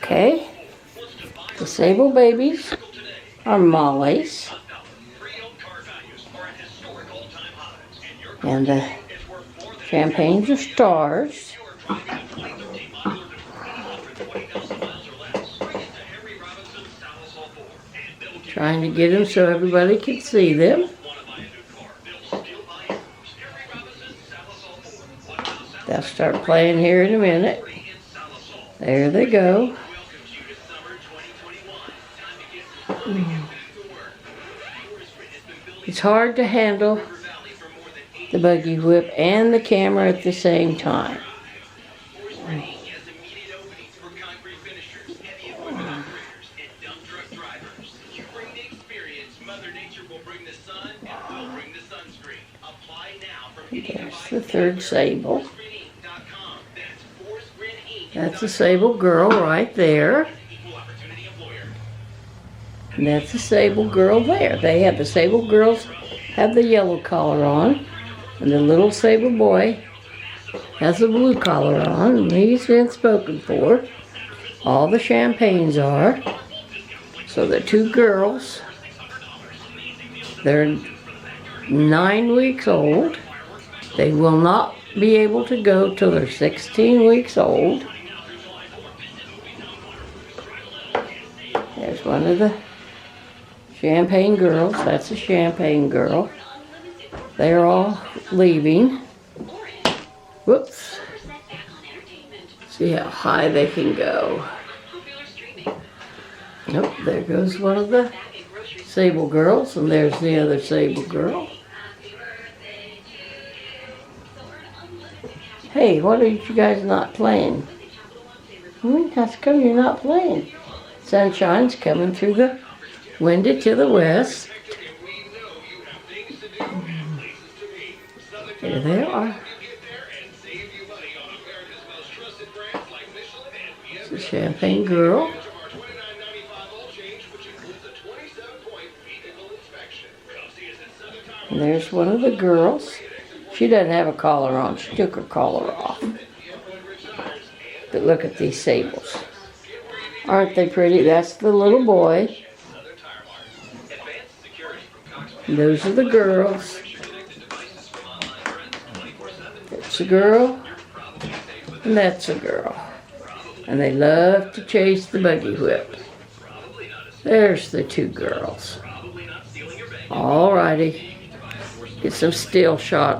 Okay. The sable babies are Mollies. And the champagnes are Stars. Trying to get them so everybody can see them. They'll start playing here in a minute. There they go. It's hard to handle the buggy whip and the camera at the same time. There's the third sable. That's a sable girl right there. And that's a sable girl there. They have the sable girls have the yellow collar on, and the little sable boy has the blue collar on, and he's been spoken for. All the champagnes are. So the two girls, they're 9 weeks old. They will not be able to go till they're 16 weeks old. There's one of the champagne girls. That's a champagne girl. They're all leaving. Whoops. See how high they can go. Nope, there goes one of the sable girls, and there's the other sable girl. Hey, what are you guys not playing? How come you're not playing? Sunshine's coming through the window to the west. There they are. It's a champagne girl. And there's one of the girls. She doesn't have a collar on. She took her collar off. But look at these sables. Aren't they pretty? That's the little boy. And those are the girls. That's a girl. And that's a girl. And they love to chase the buggy whip. There's the two girls. Alrighty. Get some still shots.